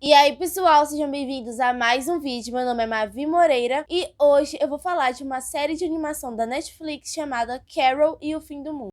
E aí, pessoal, sejam bem-vindos a mais um vídeo. Meu nome é Mavi Moreira e hoje eu vou falar de uma série de animação da Netflix chamada Carol e o Fim do Mundo.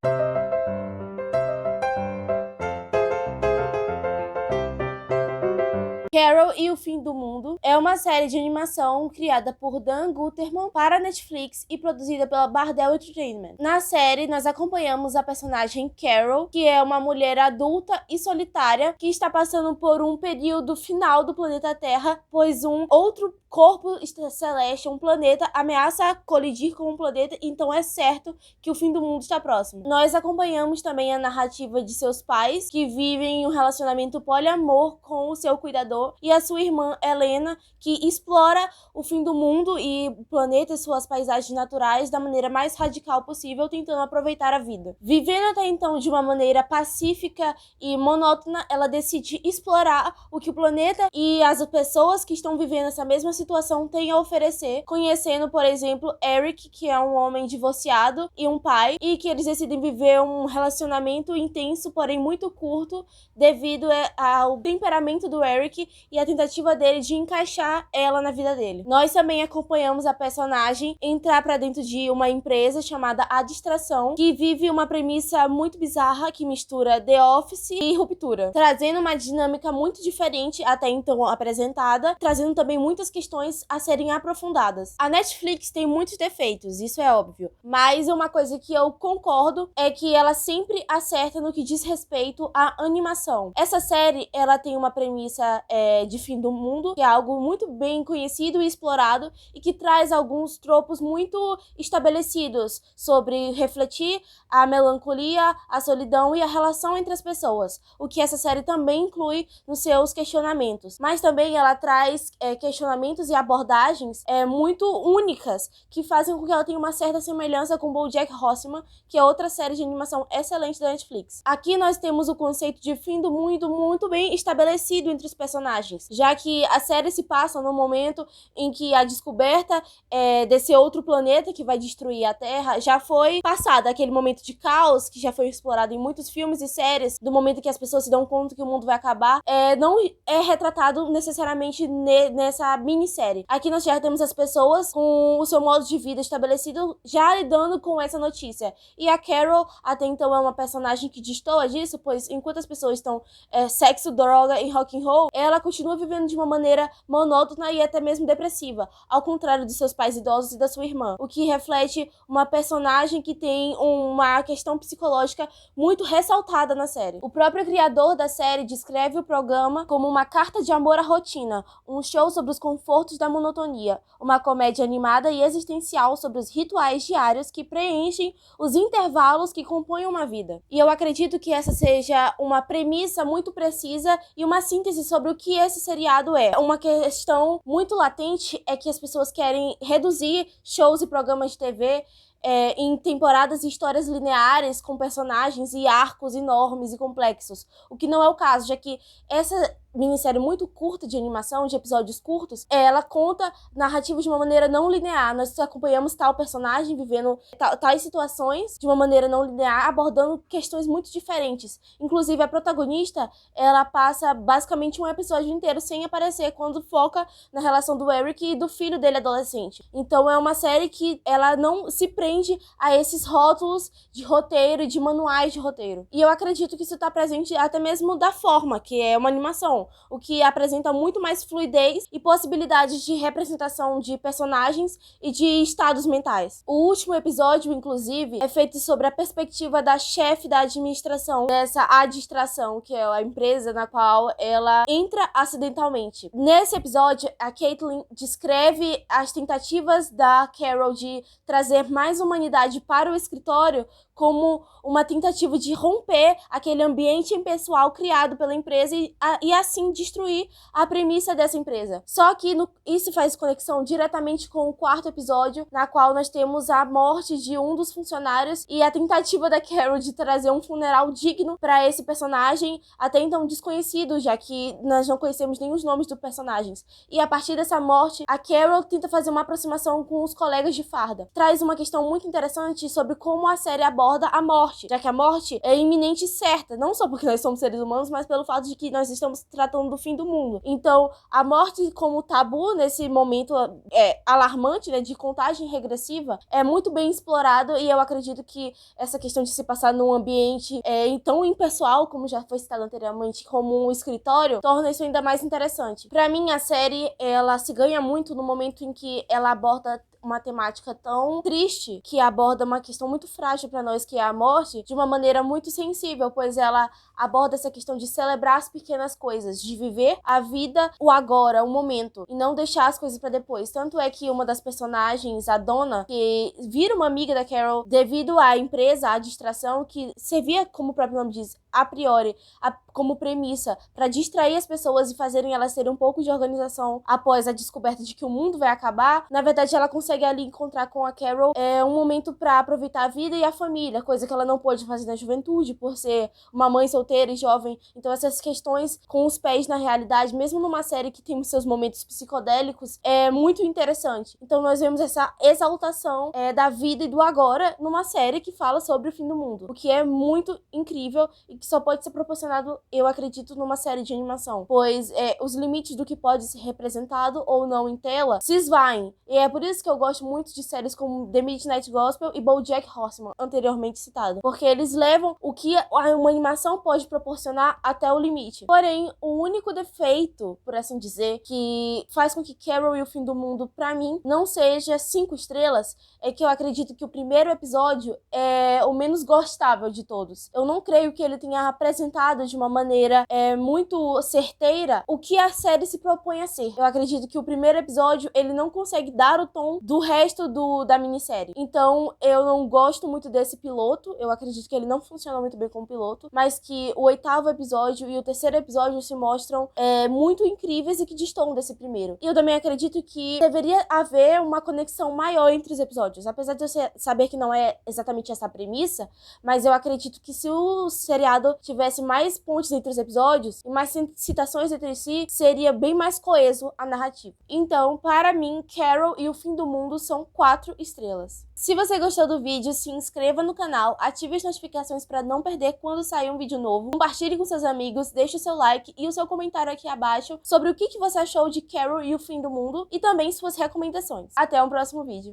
Carol e o Fim do Mundo é uma série de animação criada por Dan Guterman para a Netflix e produzida pela Bardel Entertainment. Na série, nós acompanhamos a personagem Carol, que é uma mulher adulta e solitária que está passando por um período final do planeta Terra, pois um outro corpo celeste, um planeta, ameaça colidir com um planeta, então é certo que o fim do mundo está próximo. Nós acompanhamos também a narrativa de seus pais, que vivem um relacionamento poliamor com o seu cuidador, e a sua irmã Helena, que explora o fim do mundo e o planeta e suas paisagens naturais da maneira mais radical possível, tentando aproveitar a vida. Vivendo até então de uma maneira pacífica e monótona, ela decide explorar o que o planeta e as pessoas que estão vivendo essa mesma situação têm a oferecer, conhecendo, por exemplo, Eric, que é um homem divorciado e um pai, e que eles decidem viver um relacionamento intenso, porém muito curto, devido ao temperamento do Eric e a tentativa dele de encaixar ela na vida dele. Nós também acompanhamos a personagem entrar para dentro de uma empresa chamada A Distração, que vive uma premissa muito bizarra que mistura The Office e ruptura, trazendo uma dinâmica muito diferente até então apresentada, trazendo também muitas questões a serem aprofundadas. A Netflix tem muitos defeitos, isso é óbvio, mas uma coisa que eu concordo é que ela sempre acerta no que diz respeito à animação. Essa série, ela tem uma premissa de fim do mundo, que é algo muito bem conhecido e explorado e que traz alguns tropos muito estabelecidos sobre refletir a melancolia, a solidão e a relação entre as pessoas, o que essa série também inclui nos seus questionamentos. Mas também ela traz questionamentos e abordagens muito únicas, que fazem com que ela tenha uma certa semelhança com BoJack Horseman, que é outra série de animação excelente da Netflix. Aqui nós temos o conceito de fim do mundo muito bem estabelecido entre os personagens, já que a série se passa no momento em que a descoberta desse outro planeta que vai destruir a Terra já foi passada, aquele momento de caos que já foi explorado em muitos filmes e séries, do momento que as pessoas se dão conta que o mundo vai acabar, não é retratado necessariamente nessa minissérie. Aqui nós já temos as pessoas com o seu modo de vida estabelecido já lidando com essa notícia. E a Carol, até então, é uma personagem que destoa disso, pois enquanto as pessoas estão sexo, droga e rock and roll, ela continua vivendo de uma maneira monótona e até mesmo depressiva, ao contrário de seus pais idosos e da sua irmã, o que reflete uma personagem que tem uma questão psicológica muito ressaltada na série. O próprio criador da série descreve o programa como uma carta de amor à rotina, um show sobre os confortos da monotonia, uma comédia animada e existencial sobre os rituais diários que preenchem os intervalos que compõem uma vida. E eu acredito que essa seja uma premissa muito precisa e uma síntese sobre o que esse seriado é. Uma questão muito latente é que as pessoas querem reduzir shows e programas de TV em temporadas e histórias lineares com personagens e arcos enormes e complexos, o que não é o caso, já que essa minissérie muito curta de animação, de episódios curtos, ela conta narrativas de uma maneira não linear. Nós acompanhamos tal personagem vivendo tais situações de uma maneira não linear, abordando questões muito diferentes. Inclusive, a protagonista, ela passa basicamente um episódio inteiro sem aparecer, quando foca na relação do Eric e do filho dele adolescente. Então é uma série que ela não se prende a esses rótulos de roteiro e de manuais de roteiro. E eu acredito que isso está presente até mesmo da forma, que é uma animação, o que apresenta muito mais fluidez e possibilidades de representação de personagens e de estados mentais. O último episódio, inclusive, é feito sobre a perspectiva da chefe da administração dessa A Distração, que é a empresa na qual ela entra acidentalmente. Nesse episódio, a Caitlin descreve as tentativas da Carol de trazer mais humanidade para o escritório como uma tentativa de romper aquele ambiente impessoal criado pela empresa e assim destruir a premissa dessa empresa. Só que isso faz conexão diretamente com o quarto episódio, na qual nós temos a morte de um dos funcionários e a tentativa da Carol de trazer um funeral digno para esse personagem, até então desconhecido, já que nós não conhecemos nem os nomes dos personagens. E a partir dessa morte, a Carol tenta fazer uma aproximação com os colegas de farda. Traz uma questão muito interessante sobre como a série aborda aborda a morte, já que a morte é iminente e certa, não só porque nós somos seres humanos, mas pelo fato de que nós estamos tratando do fim do mundo. Então, a morte como tabu nesse momento alarmante, né, de contagem regressiva, é muito bem explorado, e eu acredito que essa questão de se passar num ambiente tão impessoal, como já foi citado anteriormente, como um escritório, torna isso ainda mais interessante. Pra mim, a série, ela se ganha muito no momento em que ela aborda uma temática tão triste, que aborda uma questão muito frágil para nós, que é a morte, de uma maneira muito sensível, pois ela aborda essa questão de celebrar as pequenas coisas, de viver a vida, o agora, o momento, e não deixar as coisas para depois. Tanto é que uma das personagens, a Donna, que vira uma amiga da Carol devido à empresa, à distração, que servia, como o próprio nome diz, a priori, como premissa, para distrair as pessoas e fazerem elas terem um pouco de organização após a descoberta de que o mundo vai acabar. Na verdade, ela consegue ali encontrar com a Carol um momento para aproveitar a vida e a família, coisa que ela não pôde fazer na juventude, por ser uma mãe solteira e jovem. Então, essas questões com os pés na realidade, mesmo numa série que tem seus momentos psicodélicos, é muito interessante. Então, nós vemos essa exaltação da vida e do agora numa série que fala sobre o fim do mundo, o que é muito incrível e que só pode ser proporcionado, eu acredito, numa série de animação, pois os limites do que pode ser representado ou não em tela se esvaem. E é por isso que eu gosto muito de séries como The Midnight Gospel e BoJack Horseman, anteriormente citado, porque eles levam o que uma animação pode proporcionar até o limite. Porém, o único defeito, por assim dizer, que faz com que Carol e o Fim do Mundo, pra mim, não seja 5 estrelas, é que eu acredito que o primeiro episódio é o menos gostável de todos. Eu não creio que ele tenha apresentado de uma maneira muito certeira o que a série se propõe a ser. Eu acredito que o primeiro episódio, ele não consegue dar o tom do resto da minissérie. Então, eu não gosto muito desse piloto, eu acredito que ele não funciona muito bem como piloto, mas que o 8º episódio e o 3º episódio se mostram muito incríveis e que destoam desse primeiro. E eu também acredito que deveria haver uma conexão maior entre os episódios, apesar de eu saber que não é exatamente essa a premissa, mas eu acredito que se o seriado tivesse mais pontes entre os episódios e mais citações entre si, seria bem mais coeso a narrativa. Então, para mim, Carol e o Fim do Mundo são 4 estrelas. Se você gostou do vídeo, se inscreva no canal, ative as notificações para não perder quando sair um vídeo novo, compartilhe com seus amigos, deixe o seu like e o seu comentário aqui abaixo sobre o que você achou de Carol e o Fim do Mundo e também suas recomendações. Até o próximo vídeo.